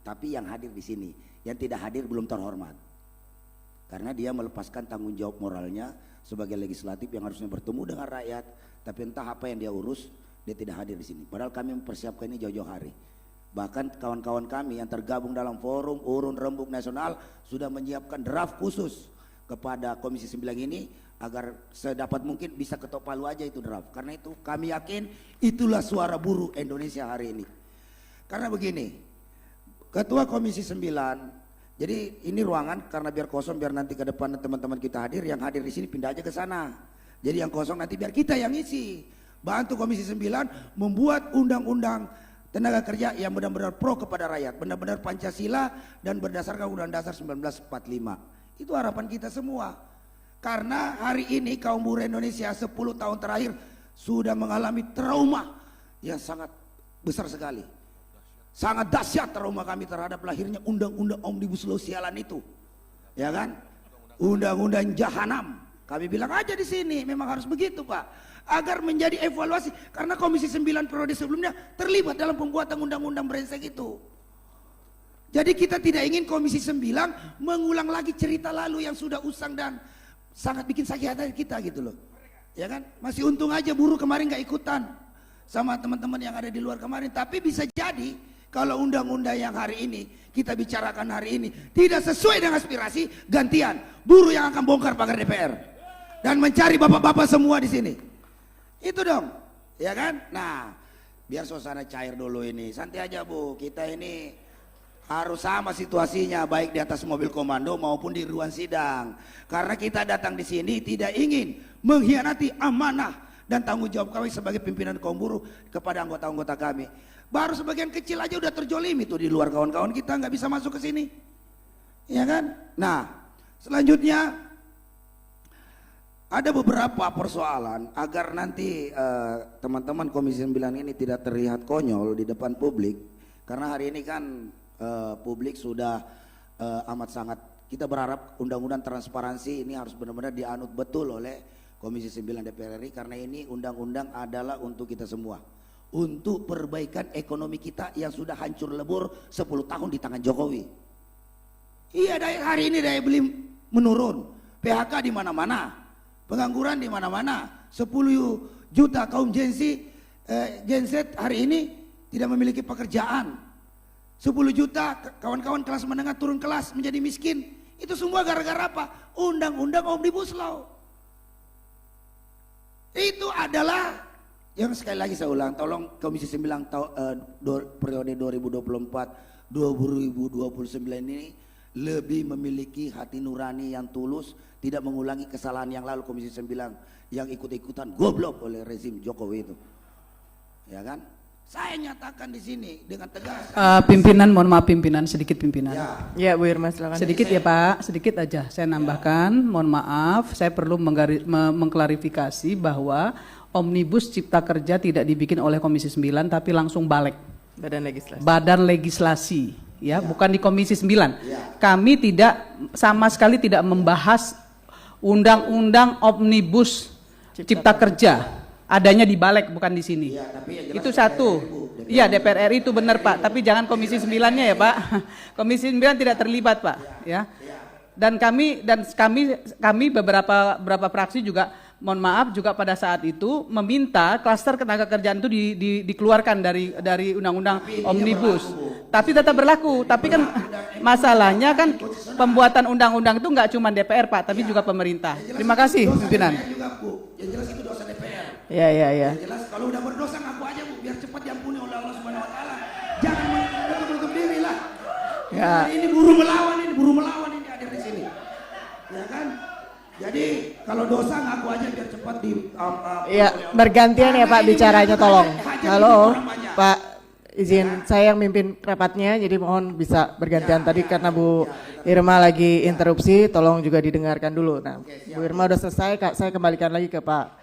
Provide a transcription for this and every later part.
tapi yang hadir di sini, yang tidak hadir belum terhormat. Karena dia melepaskan tanggung jawab moralnya sebagai legislatif yang harusnya bertemu dengan rakyat, tapi entah apa yang dia urus, dia tidak hadir di sini. Padahal kami mempersiapkan ini jauh-jauh hari. Bahkan kawan-kawan kami yang tergabung dalam forum Urun Rembuk Nasional sudah menyiapkan draft khusus kepada Komisi 9 ini agar sedapat mungkin bisa ketok palu aja itu draft. Karena itu kami yakin itulah suara buruh Indonesia hari ini. Karena begini, Ketua Komisi 9, jadi ini ruangan karena biar kosong, biar nanti ke depan teman-teman kita hadir, yang hadir di sini pindah aja ke sana. Jadi yang kosong nanti biar kita yang isi. Bantu Komisi 9 membuat undang-undang tenaga kerja yang benar-benar pro kepada rakyat, benar-benar Pancasila dan berdasarkan Undang-Undang Dasar 1945. Itu harapan kita semua. Karena hari ini kaum buruh Indonesia 10 tahun terakhir sudah mengalami trauma yang sangat besar sekali. Sangat dahsyat trauma kami terhadap lahirnya Undang-Undang Omnibus Law sialan itu. Ya kan? Undang-Undang Jahanam. Kami bilang aja di sini memang harus begitu, Pak. Agar menjadi evaluasi, karena Komisi 9 periode sebelumnya terlibat dalam pembuatan undang-undang brengsek itu. Jadi kita tidak ingin Komisi 9 mengulang lagi cerita lalu yang sudah usang dan sangat bikin sakit hati kita gitu loh. Ya kan? Masih untung aja buruh kemarin gak ikutan sama teman-teman yang ada di luar kemarin. Tapi bisa jadi kalau undang-undang yang hari ini kita bicarakan hari ini tidak sesuai dengan aspirasi, gantian buruh yang akan bongkar pagar DPR dan mencari bapak-bapak semua di sini. Itu dong, ya kan? Nah, biar suasana cair dulu ini. Santai aja Bu, kita ini harus sama situasinya, baik di atas mobil komando maupun di ruang sidang. Karena kita datang di sini tidak ingin mengkhianati amanah dan tanggung jawab kami sebagai pimpinan kaum buruh kepada anggota-anggota kami. Baru sebagian kecil aja udah terjolimi tuh di luar, kawan-kawan kita nggak bisa masuk ke sini, ya kan? Nah, selanjutnya ada beberapa persoalan agar nanti teman-teman Komisi 9 ini tidak terlihat konyol di depan publik. Karena hari ini kan publik sudah amat sangat, kita berharap undang-undang transparansi ini harus benar-benar dianut betul oleh Komisi 9 DPR RI. Karena ini undang-undang adalah untuk kita semua, untuk perbaikan ekonomi kita yang sudah hancur lebur 10 tahun di tangan Jokowi. Iya, hari ini daya beli menurun, PHK di mana-mana, pengangguran di mana-mana, 10 juta kaum Gen Z hari ini tidak memiliki pekerjaan, 10 juta kawan-kawan kelas menengah turun kelas menjadi miskin. Itu semua gara-gara apa? Undang-undang Omnibus Law. Itu adalah yang sekali lagi saya ulang, tolong Komisi 9 periode 2024 2029 ini lebih memiliki hati nurani yang tulus, tidak mengulangi kesalahan yang lalu Komisi 9 yang ikut-ikutan goblok oleh rezim Jokowi itu. Ya kan? Saya nyatakan di sini dengan tegas. Pimpinan, mohon maaf pimpinan, sedikit pimpinan. Ya Bu Irma silakan. Sedikit ya Pak, sedikit aja. Saya nambahkan, mohon maaf, saya perlu mengklarifikasi bahwa Omnibus Cipta Kerja tidak dibikin oleh Komisi 9 tapi langsung balik. Badan legislasi. Ya, bukan di Komisi 9. Kami tidak sama sekali tidak membahas undang-undang Omnibus Cipta Kerja. Adanya di balik, bukan di sini. Itu satu. Iya, DPR RI itu benar Pak, tapi jangan Komisi 9-nya ya Pak. Komisi 9 tidak terlibat Pak, ya. Dan kami beberapa fraksi juga, mohon maaf, juga pada saat itu meminta klaster ketenaga kerjaan itu dikeluarkan dari undang-undang Omnibus. Tapi tetap berlaku. Tapi kan masalahnya kan pembuatan undang-undang itu nggak cuma DPR Pak, tapi juga pemerintah. Terima kasih pimpinan. Yang jelas itu dosa DPR. Ya. Yang jelas kalau udah berdosa ngaku aja Bu, biar cepat diampuni oleh Allah Subhanahu Wa Taala. Jangan menutup diri lah. Ya. Ini buruh melawan ini hadir di sini. Ya kan? Jadi kalau dosa ngaku aja biar cepat di. Iya, bergantian ya Pak bicaranya tolong. Halo Pak, izin saya yang mimpin rapatnya, jadi mohon bisa bergantian tadi karena Bu Irma lagi interupsi, tolong juga didengarkan dulu. Nah, Bu Irma udah selesai, Kak, saya kembalikan lagi ke Pak.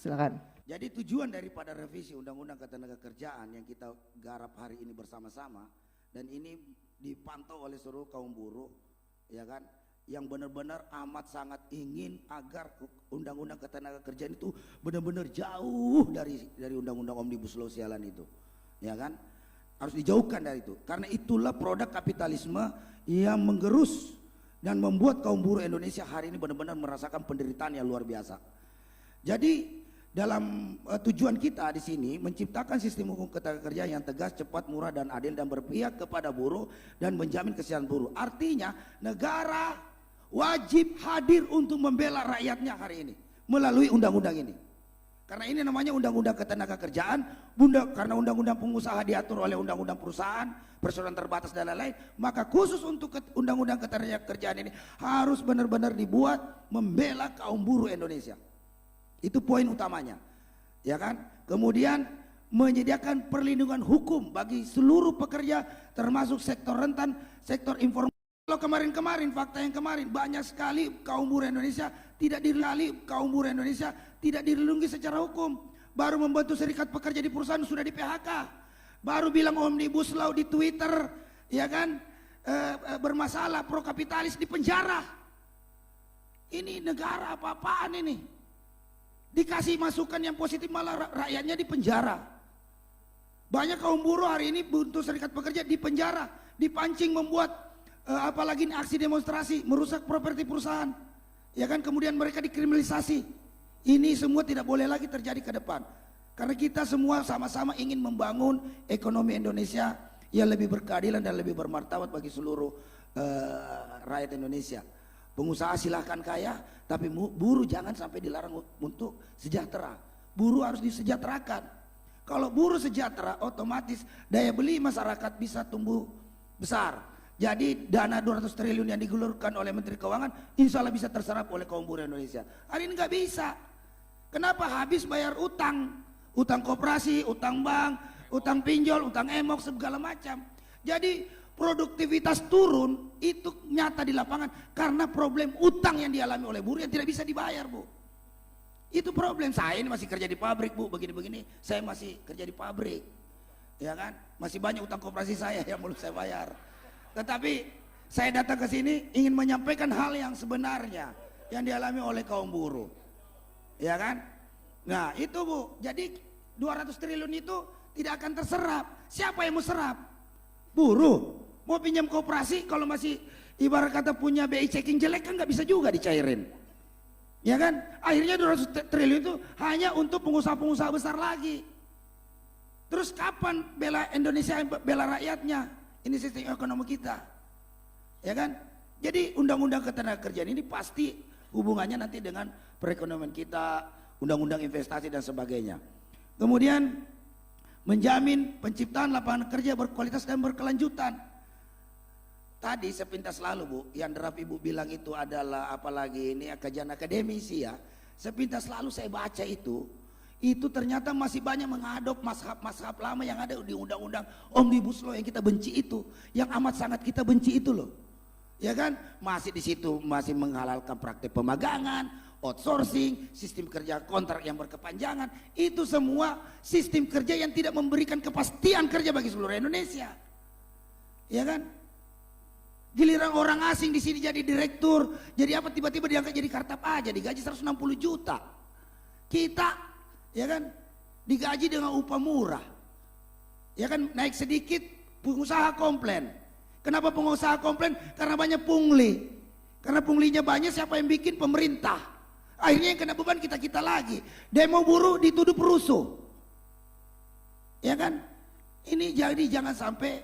Silakan. Jadi tujuan daripada revisi Undang-Undang Ketenagakerjaan yang kita garap hari ini bersama-sama, dan ini dipantau oleh seluruh kaum buruh, ya kan, yang benar-benar amat sangat ingin agar Undang-Undang Ketenagakerjaan itu benar-benar jauh dari Undang-Undang Omnibus Law sialan itu, ya kan. Harus dijauhkan dari itu. Karena itulah produk kapitalisme yang menggerus dan membuat kaum buruh Indonesia hari ini benar-benar merasakan penderitaan yang luar biasa. Jadi dalam tujuan kita di sini menciptakan sistem hukum ketenagakerjaan yang tegas, cepat, murah dan adil dan berpihak kepada buruh dan menjamin kesejahteraan buruh. Artinya negara wajib hadir untuk membela rakyatnya hari ini melalui undang-undang ini. Karena ini namanya undang-undang ketenagakerjaan, karena undang-undang pengusaha diatur oleh undang-undang perusahaan, perseroan terbatas dan lain-lain, maka khusus untuk undang-undang ketenagakerjaan ini harus benar-benar dibuat membela kaum buruh Indonesia. Itu poin utamanya. Ya kan? Kemudian menyediakan perlindungan hukum bagi seluruh pekerja termasuk sektor rentan, sektor informal. Kalau kemarin-kemarin, fakta yang kemarin banyak sekali kaum buruh Indonesia tidak dilindungi secara hukum. Baru membentuk serikat pekerja di perusahaan sudah di PHK. Baru bilang Omnibus Law di Twitter, ya kan, bermasalah, pro kapitalis, di penjara. Ini negara apa-apaan ini? Dikasih masukan yang positif malah rakyatnya di penjara. Banyak kaum buruh hari ini bentuk serikat pekerja di penjara, dipancing membuat apalagi ini aksi demonstrasi, merusak properti perusahaan, ya kan, kemudian mereka dikriminalisasi. Ini semua tidak boleh lagi terjadi ke depan, karena kita semua sama-sama ingin membangun ekonomi Indonesia yang lebih berkeadilan dan lebih bermartabat bagi seluruh rakyat Indonesia. Pengusaha silahkan kaya, tapi buruh jangan sampai dilarang untuk sejahtera. Buruh harus disejahterakan. Kalau buruh sejahtera, otomatis daya beli masyarakat bisa tumbuh besar. Jadi dana 200 triliun yang digulurkan oleh Menteri Keuangan insya Allah bisa terserap oleh kaum buruh Indonesia. Hari ini nggak bisa. Kenapa? Habis bayar utang, utang koperasi, utang bank, utang pinjol, utang emok, segala macam. Jadi produktivitas turun itu nyata di lapangan karena problem utang yang dialami oleh buruh yang tidak bisa dibayar, Bu. Itu problem. Saya ini masih kerja di pabrik, Bu, begini-begini. Saya masih kerja di pabrik, ya kan? Masih banyak utang koperasi saya yang belum saya bayar. Tetapi saya datang ke sini ingin menyampaikan hal yang sebenarnya yang dialami oleh kaum buruh, ya kan? Nah itu, Bu, jadi 200 triliun itu tidak akan terserap. Siapa yang mau serap? Buruh. Mau pinjam koperasi kalau masih ibarat kata punya BI checking jelek kan nggak bisa juga dicairin, ya kan? Akhirnya 200 triliun itu hanya untuk pengusaha-pengusaha besar lagi. Terus kapan bela Indonesia, bela rakyatnya? Ini sistem ekonomi kita, ya kan? Jadi undang-undang ketenagakerjaan ini pasti hubungannya nanti dengan perekonomian kita, undang-undang investasi dan sebagainya. Kemudian menjamin penciptaan lapangan kerja berkualitas dan berkelanjutan. Tadi sepintas lalu, Bu, yang draft Ibu bilang itu adalah apalagi ini kajian akademisi ya. Sepintas lalu saya baca itu ternyata masih banyak mengadop mazhab-mazhab lama yang ada di undang-undang Omnibus Law yang kita benci itu, yang amat sangat kita benci itu loh, ya kan? Masih di situ masih menghalalkan praktek pemagangan, outsourcing, sistem kerja kontrak yang berkepanjangan. Itu semua sistem kerja yang tidak memberikan kepastian kerja bagi seluruh Indonesia, ya kan? Giliran orang asing di sini jadi direktur, jadi apa, tiba-tiba diangkat jadi kartap aja, digaji 160 juta. Kita, ya kan, digaji dengan upah murah, ya kan, naik sedikit pengusaha komplain. Kenapa pengusaha komplain? Karena banyak pungli. Karena punglinya banyak, siapa yang bikin? Pemerintah. Akhirnya yang kena beban kita lagi. Demo buruh dituduh perusuh, ya kan? Ini jadi jangan sampai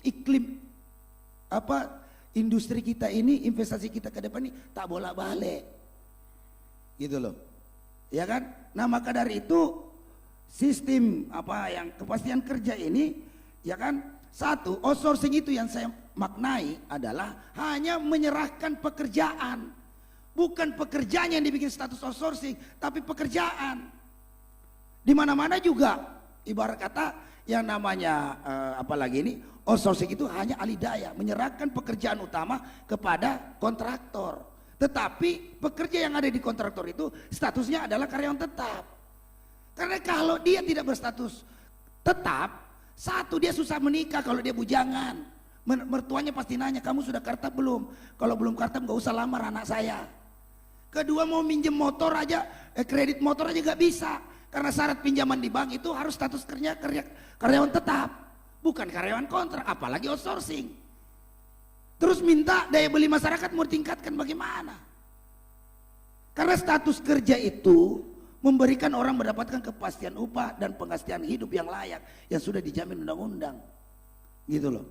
iklim industri kita ini, investasi kita ke depan ini tak bolak-balik, gitu loh, ya kan? Nah maka dari itu sistem yang kepastian kerja ini, ya kan, satu, outsourcing itu yang saya maknai adalah hanya menyerahkan pekerjaan, bukan pekerjaan yang dibikin status outsourcing, tapi pekerjaan. Di mana-mana juga ibarat kata yang namanya apalagi ini outsourcing itu hanya alih daya, menyerahkan pekerjaan utama kepada kontraktor. Tetapi pekerja yang ada di kontraktor itu statusnya adalah karyawan tetap. Karena kalau dia tidak berstatus tetap, satu, dia susah menikah kalau dia bujangan. Mertuanya pasti nanya, kamu sudah kartap belum? Kalau belum kartap gak usah lamar anak saya. Kedua, mau minjem motor aja, kredit motor aja gak bisa. Karena syarat pinjaman di bank itu harus status karyawan tetap. bukan karyawan kontrak, apalagi outsourcing. Terus minta daya beli masyarakat mau tingkatkan bagaimana? Karena status kerja itu memberikan orang mendapatkan kepastian upah dan penghasilan hidup yang layak yang sudah dijamin undang-undang. Gitu loh.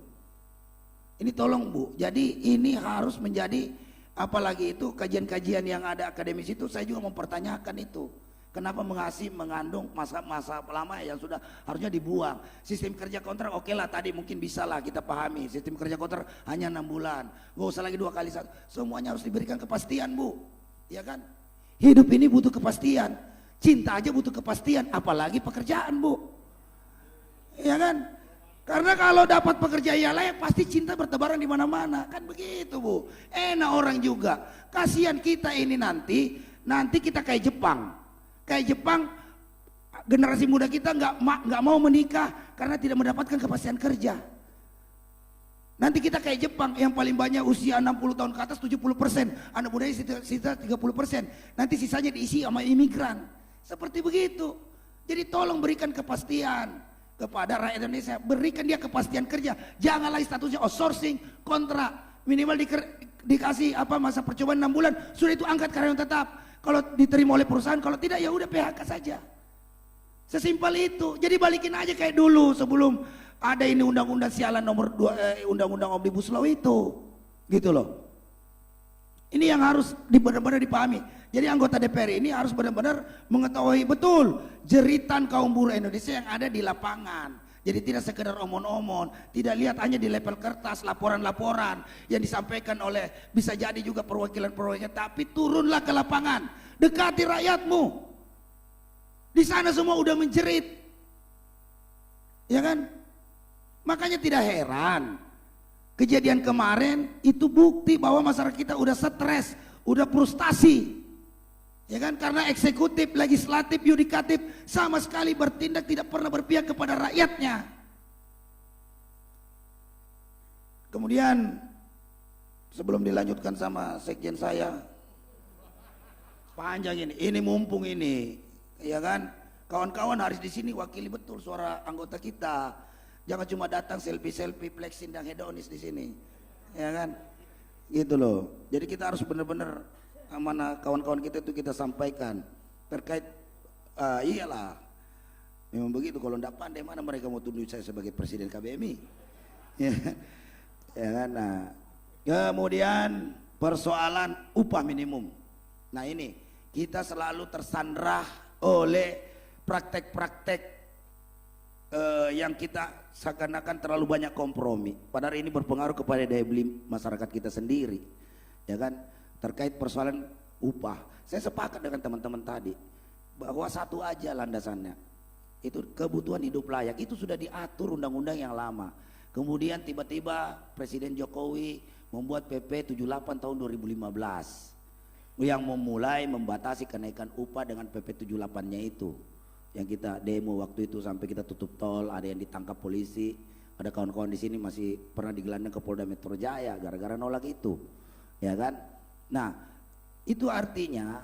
Ini tolong Bu, jadi ini harus menjadi, apalagi itu kajian-kajian yang ada akademis itu, saya juga mempertanyakan itu. Kenapa mengandung masa lama yang sudah harusnya dibuang. Sistem kerja kontrak oke lah, tadi mungkin bisa lah kita pahami. Sistem kerja kontrak hanya 6 bulan. Gak usah lagi 2 kali 1. Semuanya harus diberikan kepastian Bu. Ya kan? Hidup ini butuh kepastian. Cinta aja butuh kepastian, apalagi pekerjaan Bu. Ya kan? Karena kalau dapat pekerjaan yang layak pasti cinta bertebaran di mana-mana. Kan begitu Bu. Enak orang juga. Kasihan kita ini nanti kita kayak Jepang. Kayak Jepang, generasi muda kita nggak mau menikah karena tidak mendapatkan kepastian kerja. Nanti kita kayak Jepang yang paling banyak usia 60 tahun ke atas 70%, anak mudanya sisa 30%. Nanti sisanya diisi sama imigran. Seperti begitu. Jadi tolong berikan kepastian kepada rakyat Indonesia, berikan dia kepastian kerja. Jangan lagi statusnya outsourcing, kontrak, minimal dikasih masa percobaan 6 bulan, sudah itu angkat karyawan tetap. Kalau diterima oleh perusahaan, kalau tidak ya udah PHK saja. Sesimpel itu. Jadi balikin aja kayak dulu sebelum ada ini undang-undang sialan nomor 2, undang-undang Omnibus Law itu. Gitu loh. Ini yang harus benar-benar dipahami. Jadi anggota DPR ini harus benar-benar mengetahui betul jeritan kaum buruh Indonesia yang ada di lapangan. Jadi tidak sekedar omon-omon, tidak lihat hanya di level kertas, laporan-laporan yang disampaikan oleh bisa jadi juga perwakilan-perwakilan, tapi turunlah ke lapangan, dekati rakyatmu. Di sana semua udah menjerit. Ya kan? Makanya tidak heran kejadian kemarin itu bukti bahwa masyarakat kita udah stres, udah frustasi. Ya kan, karena eksekutif, legislatif, yudikatif sama sekali bertindak tidak pernah berpihak kepada rakyatnya. Kemudian sebelum dilanjutkan sama sekjen saya, panjang ini mumpung ini, ya kan, kawan-kawan harus di sini wakili betul suara anggota kita. Jangan cuma datang selfie flexing dan hedonis di sini, ya kan, gitu loh. Jadi kita harus benar-benar mana kawan-kawan kita itu kita sampaikan terkait iyalah memang begitu, kalau tidak pandai mana mereka mau tunjuk saya sebagai presiden KBMI. Ya kan. Nah, kemudian persoalan upah minimum. Nah ini kita selalu tersandra oleh praktek-praktek yang kita seakan-akan terlalu banyak kompromi, padahal ini berpengaruh kepada daya beli masyarakat kita sendiri, ya kan. Terkait persoalan upah, saya sepakat dengan teman-teman tadi bahwa satu aja landasannya, itu kebutuhan hidup layak. Itu sudah diatur undang-undang yang lama. Kemudian tiba-tiba Presiden Jokowi membuat PP 78 tahun 2015 yang memulai membatasi kenaikan upah dengan PP 78-nya itu, yang kita demo waktu itu sampai kita tutup tol, ada yang ditangkap polisi, ada kawan-kawan di sini masih pernah digelandang ke Polda Metro Jaya gara-gara nolak itu, ya kan. Nah itu artinya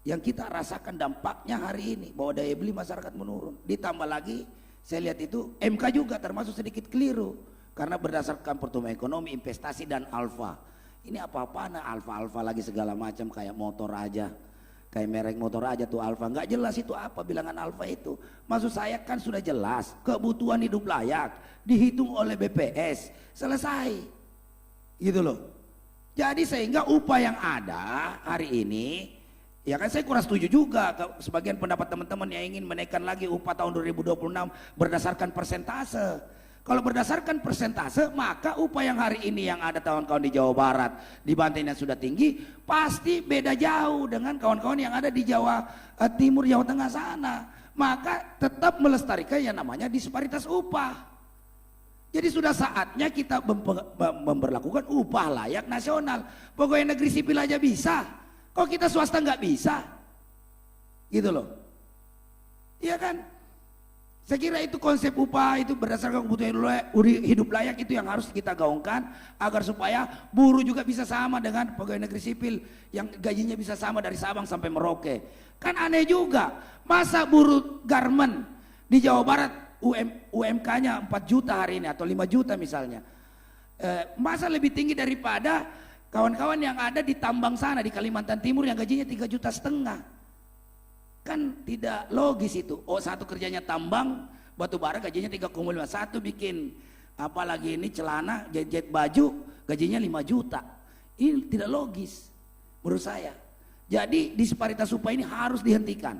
yang kita rasakan dampaknya hari ini bahwa daya beli masyarakat menurun. Ditambah lagi saya lihat itu MK juga termasuk sedikit keliru karena berdasarkan pertumbuhan ekonomi, investasi dan alfa. Ini apa-apaan alfa lagi segala macam, kayak motor aja, kayak merek motor aja tuh alfa, nggak jelas itu apa bilangan alfa itu. Maksud saya kan sudah jelas kebutuhan hidup layak dihitung oleh BPS, selesai gitu loh. Jadi sehingga upah yang ada hari ini, ya kan saya kurang setuju juga sebagian pendapat teman-teman yang ingin menaikkan lagi upah tahun 2026 berdasarkan persentase. Kalau berdasarkan persentase, maka upah yang hari ini yang ada kawan-kawan di Jawa Barat, di Banten yang sudah tinggi, pasti beda jauh dengan kawan-kawan yang ada di Jawa Timur, Jawa Tengah sana. Maka tetap melestarikan yang namanya disparitas upah. Jadi sudah saatnya kita memberlakukan upah layak nasional. Pegawai negeri sipil aja bisa, kok kita swasta nggak bisa? Gitu loh. Iya kan? Saya kira itu konsep upah itu berdasarkan kebutuhan hidup layak itu yang harus kita gaungkan agar supaya buruh juga bisa sama dengan pegawai negeri sipil yang gajinya bisa sama dari Sabang sampai Merauke. Kan aneh juga, masa buruh garmen di Jawa Barat UMK-nya 4 juta hari ini atau 5 juta misalnya. Masa lebih tinggi daripada kawan-kawan yang ada di tambang sana di Kalimantan Timur yang gajinya 3,5 juta. Kan tidak logis itu. Oh, satu kerjanya tambang batu bara gajinya 3,5, satu bikin apalagi ini celana jahit baju gajinya 5 juta. Ini tidak logis menurut saya. Jadi disparitas upah ini harus dihentikan,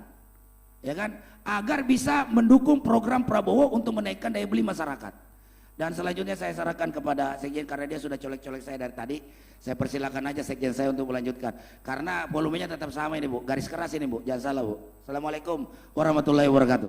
ya kan, agar bisa mendukung program Prabowo untuk menaikkan daya beli masyarakat. Dan selanjutnya saya sarankan kepada Sekjen, karena dia sudah colek-colek saya dari tadi, saya persilakan aja Sekjen saya untuk melanjutkan, karena volumenya tetap sama ini Bu, garis keras ini Bu, jangan salah Bu. Assalamualaikum warahmatullahi wabarakatuh.